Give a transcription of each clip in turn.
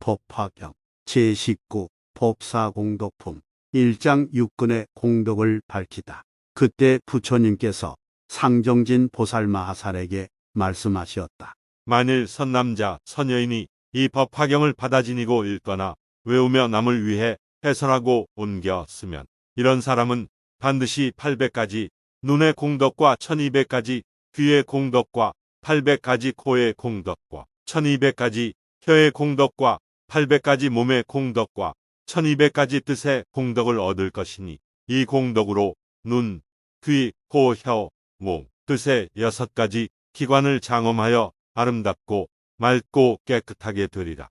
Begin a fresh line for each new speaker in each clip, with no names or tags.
법화경 제19 법사공덕품 1장 육근의 공덕을 밝히다. 그때 부처님께서 상정진 보살마하살에게 말씀하셨다.
만일 선남자, 선여인이 이 법화경을 받아 지니고 읽거나 외우며 남을 위해 해설하고 옮겨 쓰면 이런 사람은 반드시 800가지 눈의 공덕과 1200가지 귀의 공덕과 800가지 코의 공덕과 1200가지 혀의 공덕과 800가지 몸의 공덕과 1200가지 뜻의 공덕을 얻을 것이니 이 공덕으로 눈, 귀, 코, 혀, 몸, 뜻의 6가지 기관을 장엄하여 아름답고 맑고 깨끗하게 되리라.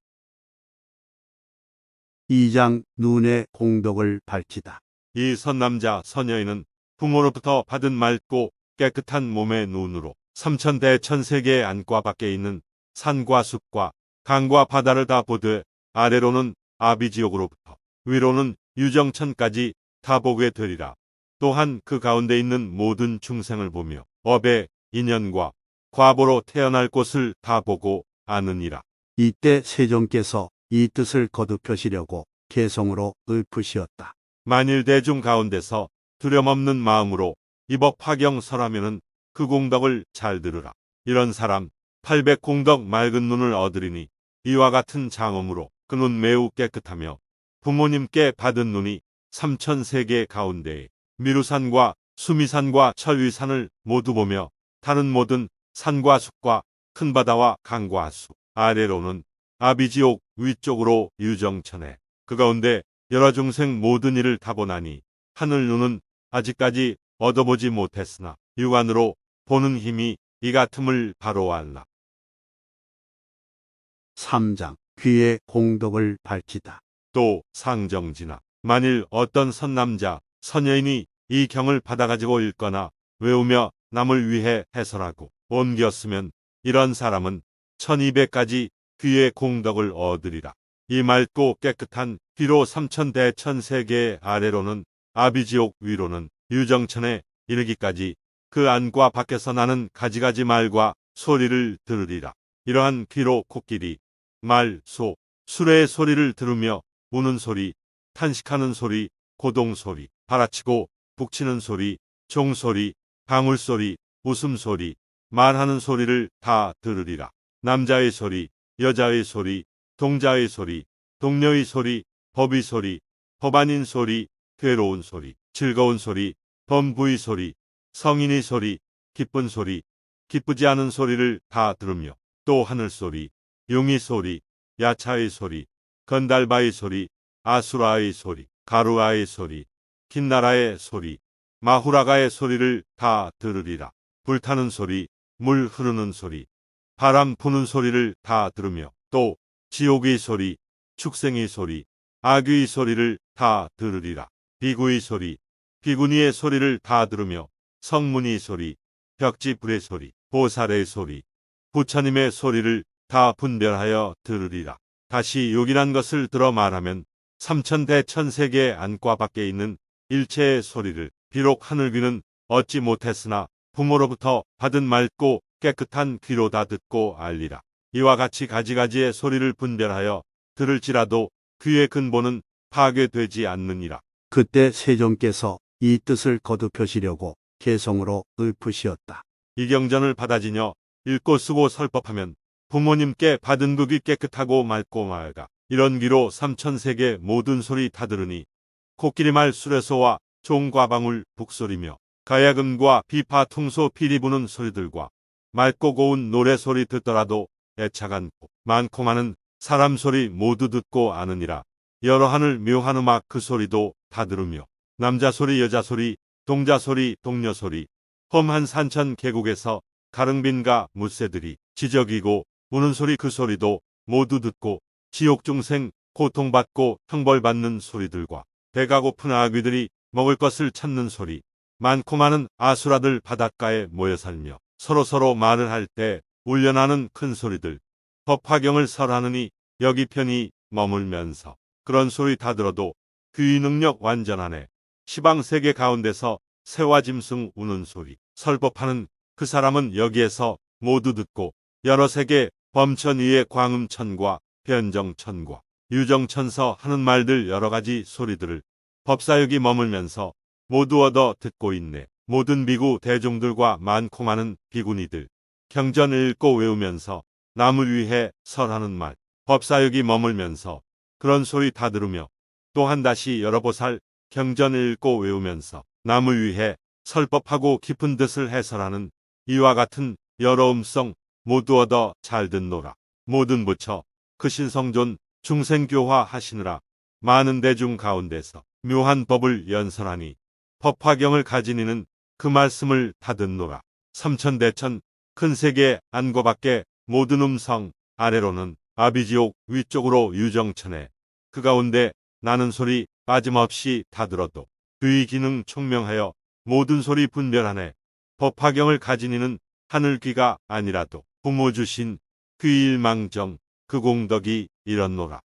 2장 눈의 공덕을 밝히다.
이 선남자, 선여인은 부모로부터 받은 맑고 깨끗한 몸의 눈으로 삼천대천세계의 안과 밖에 있는 산과 숲과 강과 바다를 다 보되 아래로는 아비지옥으로부터 위로는 유정천까지 다 보게 되리라. 또한 그 가운데 있는 모든 중생을 보며 업의 인연과 과보로 태어날 곳을 다 보고 아느니라.
이때 세종께서 이 뜻을 거듭하시려고 개성으로 읊으시었다.
만일 대중 가운데서 두려움없는 마음으로 이 법화경 설하면은 그 공덕을 잘 들으라. 이런 사람 800공덕 맑은 눈을 얻으리니 이와 같은 장엄으로 그 눈 매우 깨끗하며 부모님께 받은 눈이 삼천세계 가운데에 미루산과 수미산과 철위산을 모두 보며 다른 모든 산과 숲과 큰 바다와 강과 하수 아래로는 아비지옥 위쪽으로 유정천에 그 가운데 여러 중생 모든 일을 다 보나니 하늘 눈은 아직까지 얻어보지 못했으나 육안으로 보는 힘이 이 같음을 바로 알라.
3장 귀의 공덕을 밝히다.
또 상정지나 만일 어떤 선남자, 선여인이 이 경을 받아가지고 읽거나 외우며 남을 위해 해설하고 옮겨 쓰면 이런 사람은 1200가지 귀의 공덕을 얻으리라. 이 맑고 깨끗한 귀로 삼천대천세계 아래로는 아비지옥 위로는 유정천에 이르기까지 그 안과 밖에서 나는 가지가지 말과 소리를 들으리라. 이러한 귀로 코끼리, 말, 소, 수레의 소리를 들으며 우는 소리, 탄식하는 소리, 고동소리, 바라치고 북치는 소리, 종소리, 방울소리, 웃음소리, 말하는 소리를 다 들으리라. 남자의 소리, 여자의 소리, 동자의 소리, 동료의 소리, 법의 소리, 법아닌 소리, 괴로운 소리, 즐거운 소리, 범부의 소리, 성인의 소리, 기쁜 소리, 기쁘지 않은 소리를 다 들으며 또 하늘 소리, 용의 소리, 야차의 소리, 건달바의 소리, 아수라의 소리, 가루아의 소리, 긴나라의 소리, 마후라가의 소리를 다 들으리라. 불타는 소리, 물 흐르는 소리, 바람 부는 소리를 다 들으며 또 지옥의 소리, 축생의 소리, 악의 소리를 다 들으리라. 비구의 소리, 비구니의 소리를 다 들으며 성문의 소리, 벽지불의 소리, 보살의 소리, 부처님의 소리를 다 분별하여 들으리라. 다시 욕이란 것을 들어 말하면 삼천대천세계 안과 밖에 있는 일체의 소리를 비록 하늘귀는 얻지 못했으나 부모로부터 받은 맑고 깨끗한 귀로 다 듣고 알리라. 이와 같이 가지가지의 소리를 분별하여 들을지라도 귀의 근본은 파괴되지 않느니라.
그때 세종께서 이 뜻을 거듭하시려고 개성으로 읊으시었다.
이 경전을 받아지녀 읽고 쓰고 설법하면 부모님께 받은 그 귀 깨끗하고 맑고 맑아 이런 귀로 삼천세계 모든 소리 다 들으니 코끼리말 수레소와 종과방울 북소리며 가야금과 비파 퉁소 피리 부는 소리들과 맑고 고운 노래소리 듣더라도 애착한 많고 많은 사람 소리 모두 듣고 아느니라. 여러 하늘 묘한 음악 그 소리도 다 들으며 남자 소리 여자 소리 동자 소리 동녀 소리 험한 산천 계곡에서 가릉빈과 무새들이 지저귀고 우는 소리 그 소리도 모두 듣고 지옥 중생 고통받고 형벌받는 소리들과 배가 고픈 아귀들이 먹을 것을 찾는 소리 많고 많은 아수라들 바닷가에 모여 살며 서로서로 말을 할 때 울려나는 큰 소리들 법화경을 설하느니 여기 편히 머물면서 그런 소리 다 들어도 귀 능력 완전하네. 시방세계 가운데서 새와 짐승 우는 소리 설법하는 그 사람은 여기에서 모두 듣고 여러 세계 범천 위의 광음천과 변정천과 유정천서 하는 말들 여러 가지 소리들을 법사육이 머물면서 모두 얻어 듣고 있네. 모든 비구 대종들과 많고 많은 비구니들 경전을 읽고 외우면서 남을 위해 설하는 말. 법사육이 머물면서 그런 소리 다 들으며 또한 다시 여러 보살 경전을 읽고 외우면서 남을 위해 설법하고 깊은 뜻을 해설하는 이와 같은 여러 음성 모두 얻어 잘 듣노라. 모든 부처 크신 성존 중생교화 하시느라 많은 대중 가운데서 묘한 법을 연설하니 법화경을 가진 이는 그 말씀을 다 듣노라. 삼천대천 큰 세계 안과 밖에 모든 음성 아래로는 아비지옥 위쪽으로 유정천에 그 가운데 나는 소리 빠짐없이 다 들어도 귀 기능 총명하여 모든 소리 분별하네. 법화경을 가진 이는 하늘 귀가 아니라도 부모 주신 귀일망정 그 공덕이 이렇노라.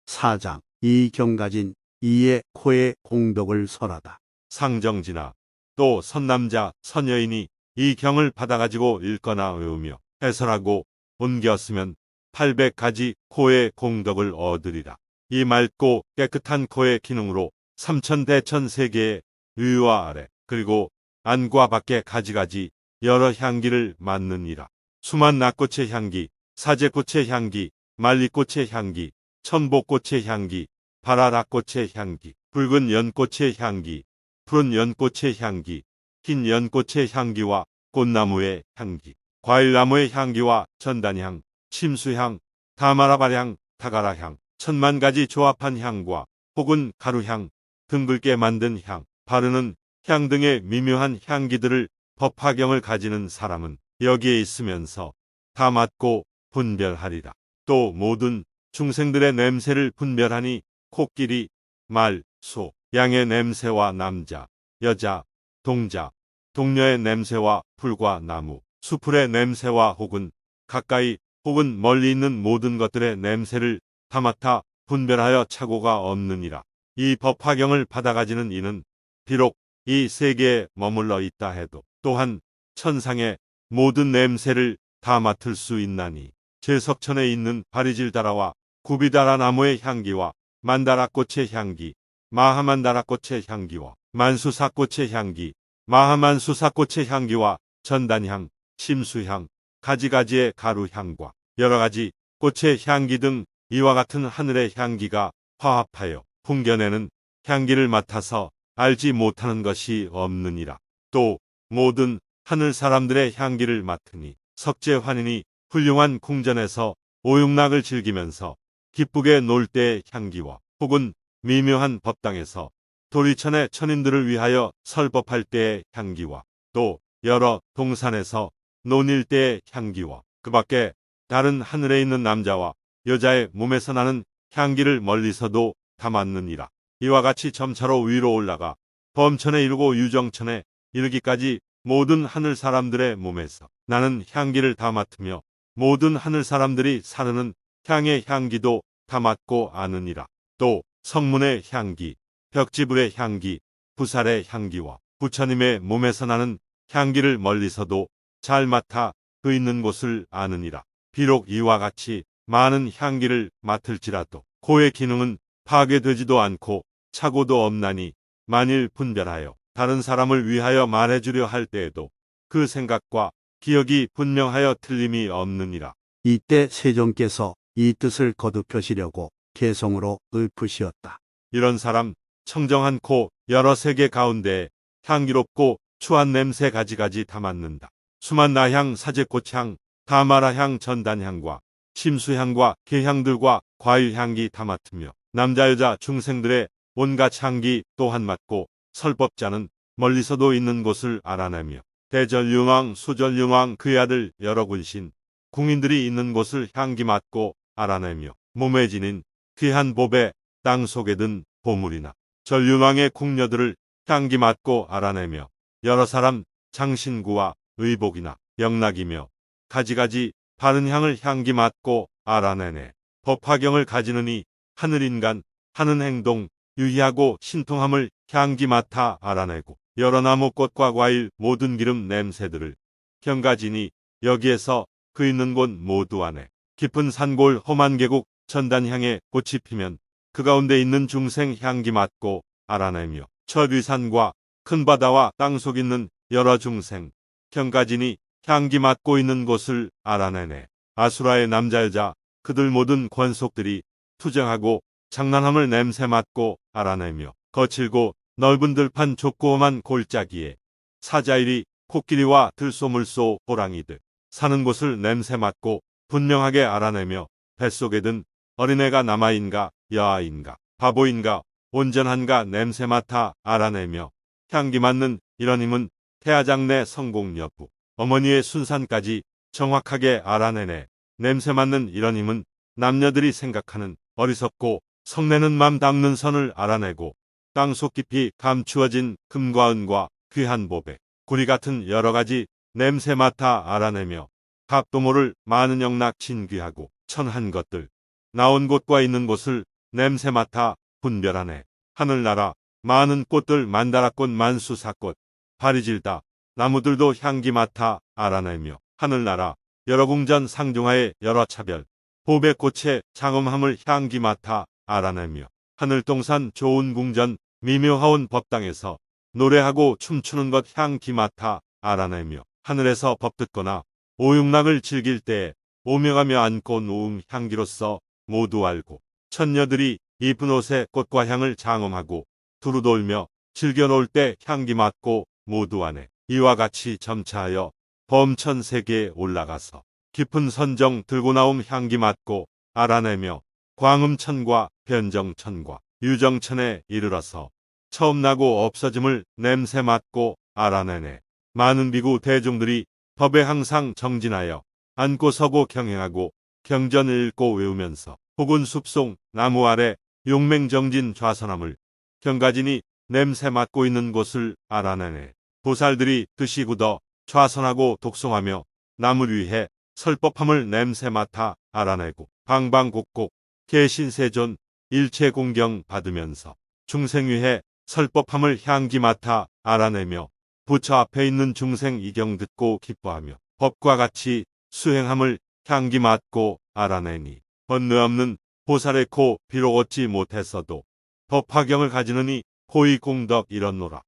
4장 이 경 가진 이의 코의 공덕을 설하다.
상정지나 또 선남자 선여인이 이 경을 받아가지고 읽거나 외우며 해설하고 옮겼으면 800가지 코의 공덕을 얻으리라. 이 맑고 깨끗한 코의 기능으로 삼천대천 세계의 위와 아래 그리고 안과 밖에 가지가지 여러 향기를 맡느니라. 수만 낙꽃의 향기, 사제꽃의 향기, 말리꽃의 향기, 천복꽃의 향기, 바라락꽃의 향기, 붉은 연꽃의 향기, 푸른 연꽃의 향기, 흰 연꽃의 향기와 꽃나무의 향기, 과일나무의 향기와 전단향, 침수향, 다마라바향, 다가라향, 천만 가지 조합한 향과 혹은 가루향, 둥글게 만든 향, 바르는 향 등의 미묘한 향기들을 법화경을 가지는 사람은 여기에 있으면서 다 맡고 분별하리라. 또 모든 중생들의 냄새를 분별하니 코끼리, 말, 소, 양의 냄새와 남자, 여자, 동자, 동녀의 냄새와 풀과 나무, 수풀의 냄새와 혹은 가까이 혹은 멀리 있는 모든 것들의 냄새를 다 맡아 분별하여 착오가 없느니라. 이 법화경을 받아가지는 이는 비록 이 세계에 머물러 있다 해도 또한 천상의 모든 냄새를 다 맡을 수 있나니 제석천에 있는 바리질다라와 구비다라 나무의 향기와 만다라꽃의 향기, 마하만다라꽃의 향기와 만수사꽃의 향기, 마하만수사꽃의 향기와 전단향, 침수향, 가지가지의 가루향과 여러 가지 꽃의 향기 등 이와 같은 하늘의 향기가 화합하여 풍겨내는 향기를 맡아서 알지 못하는 것이 없느니라. 또 모든 하늘 사람들의 향기를 맡으니 석재환인이 훌륭한 궁전에서 오육락을 즐기면서 기쁘게 놀 때의 향기와 혹은 미묘한 법당에서 도리천의 천인들을 위하여 설법할 때의 향기와 또 여러 동산에서 논일 때의 향기와 그 밖에 다른 하늘에 있는 남자와 여자의 몸에서 나는 향기를 멀리서도 다 맡느니라. 이와 같이 점차로 위로 올라가 범천에 이르고 유정천에 이르기까지 모든 하늘 사람들의 몸에서 나는 향기를 다 맡으며 모든 하늘 사람들이 사르는 향의 향기도 다 맡고 아느니라. 또 성문의 향기, 벽지불의 향기, 부살의 향기와 부처님의 몸에서 나는 향기를 멀리서도 잘 맡아 그 있는 곳을 아느니라. 비록 이와 같이 많은 향기를 맡을지라도 코의 기능은 파괴되지도 않고 착오도 없나니 만일 분별하여 다른 사람을 위하여 말해주려 할 때에도 그 생각과 기억이 분명하여 틀림이 없느니라.
이때 세종께서 이 뜻을 거듭하시려고 개성으로 읊으시었다.
이런 사람 청정한 코 여러 세계 가운데에 향기롭고 추한 냄새 가지가지 다 맡는다. 수만 나향 사제꽃향 다마라향 전단향과 침수향과 개향들과 과일향기 다 맡으며 남자 여자 중생들의 온갖 향기 또한 맡고 설법자는 멀리서도 있는 곳을 알아내며 대전융왕 수전융왕 그의 아들 여러 군신 궁인들이 있는 곳을 향기 맡고 알아내며 몸에 지닌 귀한 보배 땅 속에 든 보물이나 전륜왕의 궁녀들을 향기 맡고 알아내며 여러 사람 장신구와 의복이나 영락이며 가지가지 바른 향을 향기 맡고 알아내네. 법화경을 가지느니 하늘인간 하는 행동 유희하고 신통함을 향기 맡아 알아내고 여러 나무 꽃과 과일 모든 기름 냄새들을 경가지니 여기에서 그 있는 곳 모두 안에 깊은 산골 험한 계곡 전단향에 꽃이 피면 그 가운데 있는 중생 향기 맡고 알아내며 저 위산과 큰 바다와 땅속 있는 여러 중생 경가진이 향기 맡고 있는 곳을 알아내네. 아수라의 남자 여자 그들 모든 권속들이 투정하고 장난함을 냄새 맡고 알아내며 거칠고 넓은 들판 좁고 험한 골짜기에 사자일이 코끼리와 들소물소 호랑이들 사는 곳을 냄새 맡고 분명하게 알아내며 뱃속에 든 어린애가 남아인가 여아인가 바보인가 온전한가 냄새 맡아 알아내며 향기 맡는 이런 힘은 태아장내 성공 여부 어머니의 순산까지 정확하게 알아내네. 냄새 맡는 이런 힘은 남녀들이 생각하는 어리석고 성내는 맘 닦는 선을 알아내고 땅속 깊이 감추어진 금과 은과 귀한 보배, 구리 같은 여러 가지 냄새 맡아 알아내며 값도 모를 많은 영락 진귀하고 천한 것들 나온 곳과 있는 곳을 냄새 맡아 분별하네. 하늘나라 많은 꽃들 만다라꽃 만수사꽃 파리질다 나무들도 향기 맡아 알아내며 하늘나라 여러 궁전 상중하의 여러 차별 보배꽃의 장엄함을 향기 맡아 알아내며 하늘동산 좋은 궁전 미묘하온 법당에서 노래하고 춤추는 것 향기 맡아 알아내며 하늘에서 법 듣거나 오육락을 즐길 때에 오명하며 안고 누움 향기로서 모두 알고 천녀들이 이쁜 옷에 꽃과 향을 장엄하고 두루 돌며 즐겨 놀 때 향기 맡고 모두 아네. 이와 같이 점차하여 범천 세계에 올라가서 깊은 선정 들고 나옴 향기 맡고 알아내며 광음천과 변정천과 유정천에 이르러서 처음 나고 없어짐을 냄새 맡고 알아내네. 많은 비구 대중들이 법에 항상 정진하여 앉고 서고 경행하고 경전을 읽고 외우면서 혹은 숲송 나무 아래 용맹정진 좌선함을 경가진이 냄새 맡고 있는 곳을 알아내네. 보살들이 뜻이 굳어 좌선하고 독송하며 남을 위해 설법함을 냄새 맡아 알아내고 방방곡곡 개신세존 일체 공경 받으면서 중생 위해 설법함을 향기 맡아 알아내며 부처 앞에 있는 중생 이경 듣고 기뻐하며 법과 같이 수행함을 향기 맡고 알아내니 번뇌 없는 보살의 코 비록 얻지 못했어도 법화경을 가지느니 고의 공덕 이렇노라.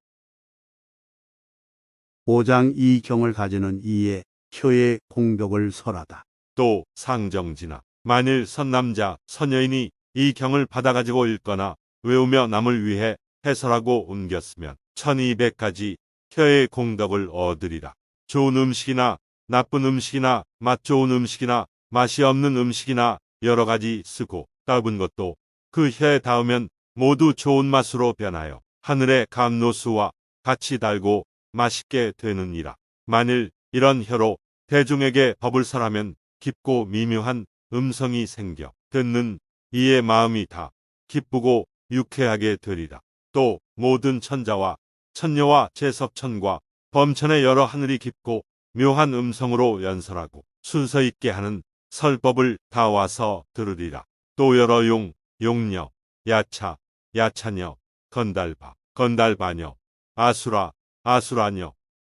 5장 이 경을 가지는 이의 혀의 공덕을 설하다.
또 상정지나 만일 선남자 선여인이 이 경을 받아가지고 읽거나 외우며 남을 위해 해설하고 옮겼으면 1200가지 혀의 공덕을 얻으리라. 좋은 음식이나 나쁜 음식이나 맛 좋은 음식이나 맛이 없는 음식이나 여러 가지 쓰고 따분 것도 그 혀에 닿으면 모두 좋은 맛으로 변하여 하늘의 감로수와 같이 달고 맛있게 되느니라. 만일 이런 혀로 대중에게 법을 설하면 깊고 미묘한 음성이 생겨 듣는 이의 마음이 다 기쁘고 유쾌하게 되리라. 또 모든 천자와 천녀와 제석천과 범천의 여러 하늘이 깊고 묘한 음성으로 연설하고 순서 있게 하는 설법을 다 와서 들으리라. 또 여러 용, 용녀, 야차, 야차녀, 건달바, 건달바녀, 아수라, 아수라녀,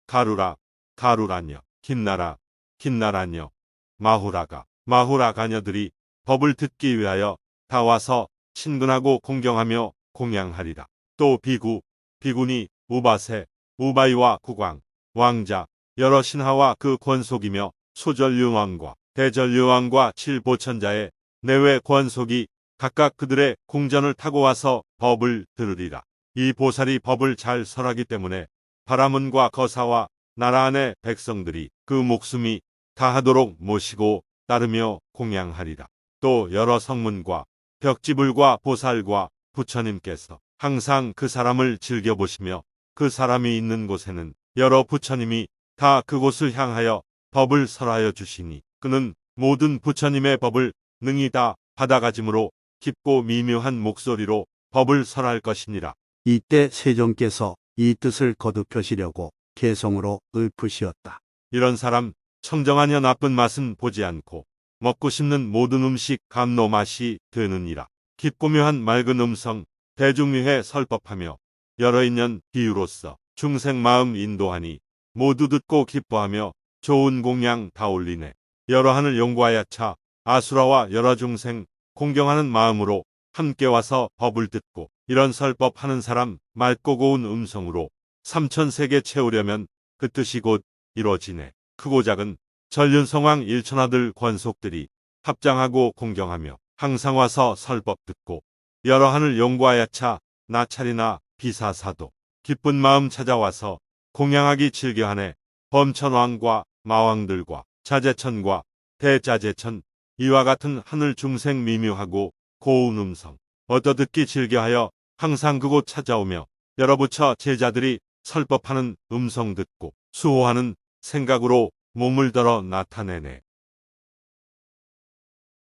가루라, 가루라녀, 긴나라, 긴나라녀, 마후라가, 마후라가녀들이 법을 듣기 위하여 다 와서 친근하고 공경하며 공양하리라. 또 비구, 비구니, 우바세, 우바이와 국왕, 왕자, 여러 신하와 그 권속이며 소전류왕과 대전류왕과 칠보천자의 내외 권속이 각각 그들의 궁전을 타고 와서 법을 들으리라. 이 보살이 법을 잘 설하기 때문에 바라문과 거사와 나라 안의 백성들이 그 목숨이 다하도록 모시고 따르며 공양하리라. 또 여러 성문과 벽지불과 보살과 부처님께서 항상 그 사람을 즐겨보시며 그 사람이 있는 곳에는 여러 부처님이 다 그곳을 향하여 법을 설하여 주시니 그는 모든 부처님의 법을 능히 다 받아가짐으로 깊고 미묘한 목소리로 법을 설할 것이니라.
이때 세종께서 이 뜻을 거듭하시려고 개성으로 읊으시었다.
이런 사람 청정하냐 나쁜 맛은 보지 않고 먹고 싶는 모든 음식 감노 맛이 되느니라. 깊고 묘한 맑은 음성 대중 위에 설법하며 여러 인연 비유로서 중생 마음 인도하니 모두 듣고 기뻐하며 좋은 공양 다 올리네. 여러 하늘 용과 야차 아수라와 여러 중생 공경하는 마음으로 함께 와서 법을 듣고 이런 설법하는 사람 맑고 고운 음성으로 삼천세계 채우려면 그 뜻이 곧 이루어지네. 크고 작은 전륜성왕 일천하들 권속들이 합장하고 공경하며 항상 와서 설법 듣고 여러 하늘 용과 야차 나찰이나 비사사도 기쁜 마음 찾아와서 공양하기 즐겨하네. 범천왕과 마왕들과 자제천과 대자제천 이와 같은 하늘 중생 미묘하고 고운 음성 얻어듣기 즐겨하여 항상 그곳 찾아오며 여러 부처 제자들이 설법하는 음성 듣고 수호하는 생각으로 몸을 들어 나타내네.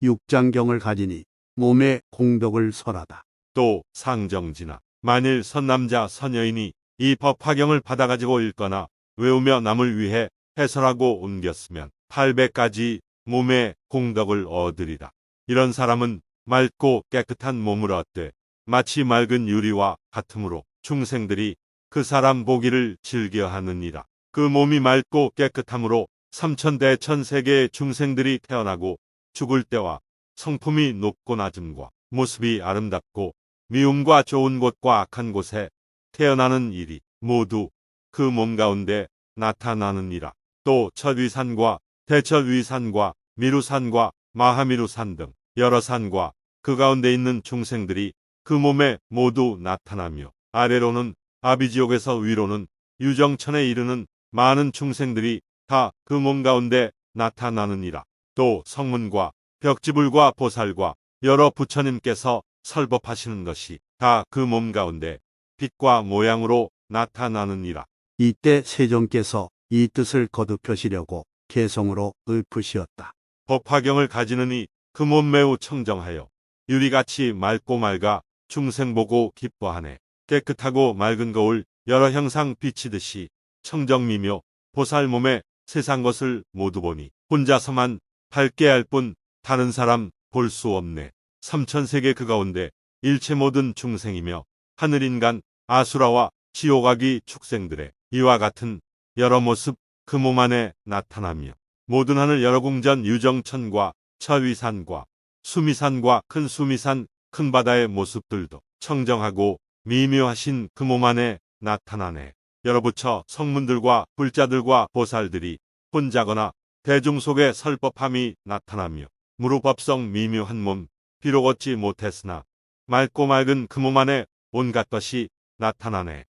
육장경을 가지니 몸에 공덕을 설하다.
또 상정지나 만일 선남자 선여인이 이 법화경을 받아가지고 읽거나 외우며 남을 위해 해설하고 옮겼으면 800가지 몸에 공덕을 얻으리라. 이런 사람은 맑고 깨끗한 몸을 얻되 마치 맑은 유리와 같으므로 중생들이 그 사람 보기를 즐겨하느니라. 그 몸이 맑고 깨끗함으로 삼천대천 세계의 중생들이 태어나고 죽을 때와 성품이 높고 낮음과 모습이 아름답고 미움과 좋은 곳과 악한 곳에 태어나는 일이 모두 그 몸 가운데 나타나느니라. 또 첫위산과 대첫위산과 미루산과 마하미루산 등 여러 산과 그 가운데 있는 중생들이 그 몸에 모두 나타나며 아래로는 아비지옥에서 위로는 유정천에 이르는 많은 중생들이 다 그 몸 가운데 나타나느니라. 또 성문과 벽지불과 보살과 여러 부처님께서 설법하시는 것이 다 그 몸 가운데 빛과 모양으로 나타나느니라.
이때 세종께서 이 뜻을 거듭하시려고 개성으로 읊으시었다.
법화경을 가지느니 그 몸 매우 청정하여 유리같이 맑고 맑아 중생 보고 기뻐하네. 깨끗하고 맑은 거울 여러 형상 비치듯이 청정미묘 보살 몸에 세상 것을 모두 보니 혼자서만 밝게 알 뿐 다른 사람 볼 수 없네. 삼천세계 그 가운데 일체 모든 중생이며 하늘인간 아수라와 지옥아기 축생들의 이와 같은 여러 모습 그 몸 안에 나타나며 모든 하늘 여러 궁전 유정천과 처위산과 수미산과 큰 수미산 큰 바다의 모습들도 청정하고 미묘하신 그 몸 안에 나타나네. 여러 부처 성문들과 불자들과 보살들이 혼자거나 대중 속에 설법함이 나타나며 무루법성 미묘한 몸 비록 얻지 못했으나 맑고 맑은 그 몸 안에 온갖 것이 나타나네.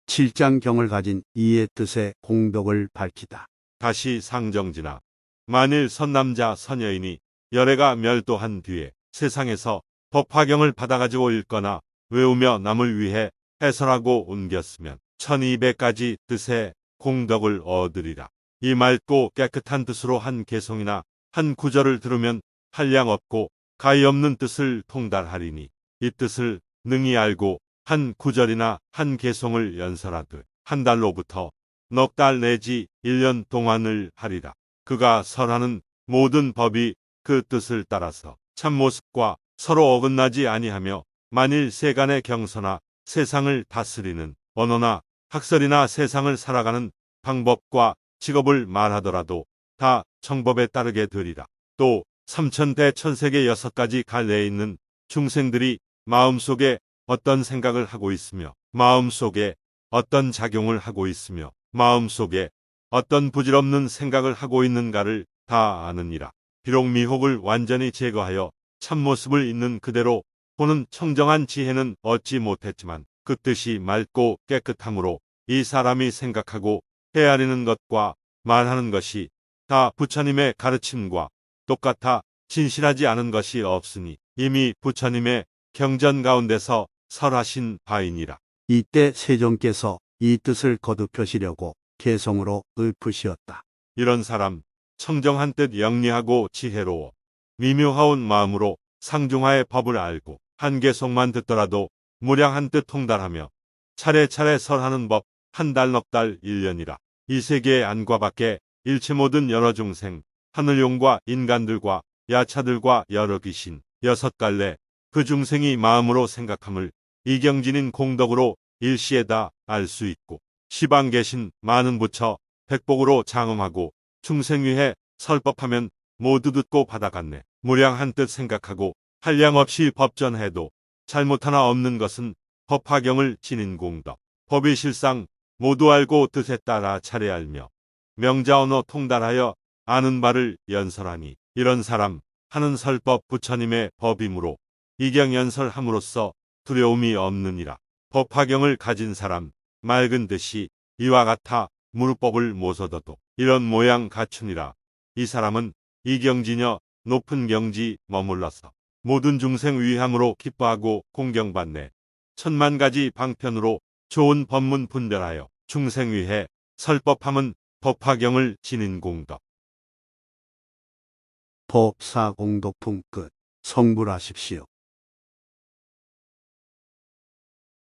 7장경을 가진 이의 뜻의 공덕을 밝히다.
다시 상정지나 만일 선남자 선여인이 열애가 멸도한 뒤에 세상에서 법화경을 받아가지고 읽거나 외우며 남을 위해 해설하고 옮겼으면 1200가지 뜻의 공덕을 얻으리라. 이 맑고 깨끗한 뜻으로 한 개송이나 한 구절을 들으면 한량 없고 가히 없는 뜻을 통달하리니 이 뜻을 능히 알고 한 구절이나 한 개송을 연설하듯 한 달로부터 넉 달 내지 1년 동안을 하리라. 그가 설하는 모든 법이 그 뜻을 따라서 참모습과 서로 어긋나지 아니하며 만일 세간의 경서나 세상을 다스리는 언어나 학설이나 세상을 살아가는 방법과 직업을 말하더라도 다 정법에 따르게 되리라. 또 삼천대천세계 6가지 갈래에 있는 중생들이 마음속에 어떤 생각을 하고 있으며 마음속에 어떤 작용을 하고 있으며 마음속에 어떤 부질없는 생각을 하고 있는가를 다 아느니라. 비록 미혹을 완전히 제거하여 참모습을 있는 그대로 보는 청정한 지혜는 얻지 못했지만 그 뜻이 맑고 깨끗함으로 이 사람이 생각하고 헤아리는 것과 말하는 것이 다 부처님의 가르침과 똑같아 진실하지 않은 것이 없으니 이미 부처님의 경전 가운데서 설하신 바이니라.
이때 세종께서 이 뜻을 거듭하시려고 개성으로 읊으시었다.
이런 사람 청정한 뜻 영리하고 지혜로워 미묘하온 마음으로 상중하의 법을 알고 한 개송만 듣더라도 무량한 뜻 통달하며 차례차례 설하는 법 한 달 넉 달 1년이라. 이 세계의 안과 밖에 일체 모든 여러 중생 하늘용과 인간들과 야차들과 여러 귀신 6갈래 그 중생이 마음으로 생각함을 이경진인 공덕으로 일시에다 알 수 있고 시방 계신 많은 부처 백복으로 장엄하고 중생 위해 설법하면 모두 듣고 받아갔네. 무량한 뜻 생각하고 한량 없이 법전해도 잘못 하나 없는 것은 법화경을 지닌 공덕. 법의 실상 모두 알고 뜻에 따라 차례알며 명자 언어 통달하여 아는 바를 연설하니 이런 사람 하는 설법 부처님의 법이므로 이경 연설함으로써 두려움이 없느니라. 법화경을 가진 사람 맑은 듯이 이와 같아 무르법을 모서더도 이런 모양 갖추니라. 이 사람은 이경지녀 높은 경지 머물러서 모든 중생 위함으로 기뻐하고 공경받네. 천만 가지 방편으로 좋은 법문 분별하여 중생 위해 설법함은 법화경을 지닌 공덕.
법사 공덕품 끝. 성불하십시오.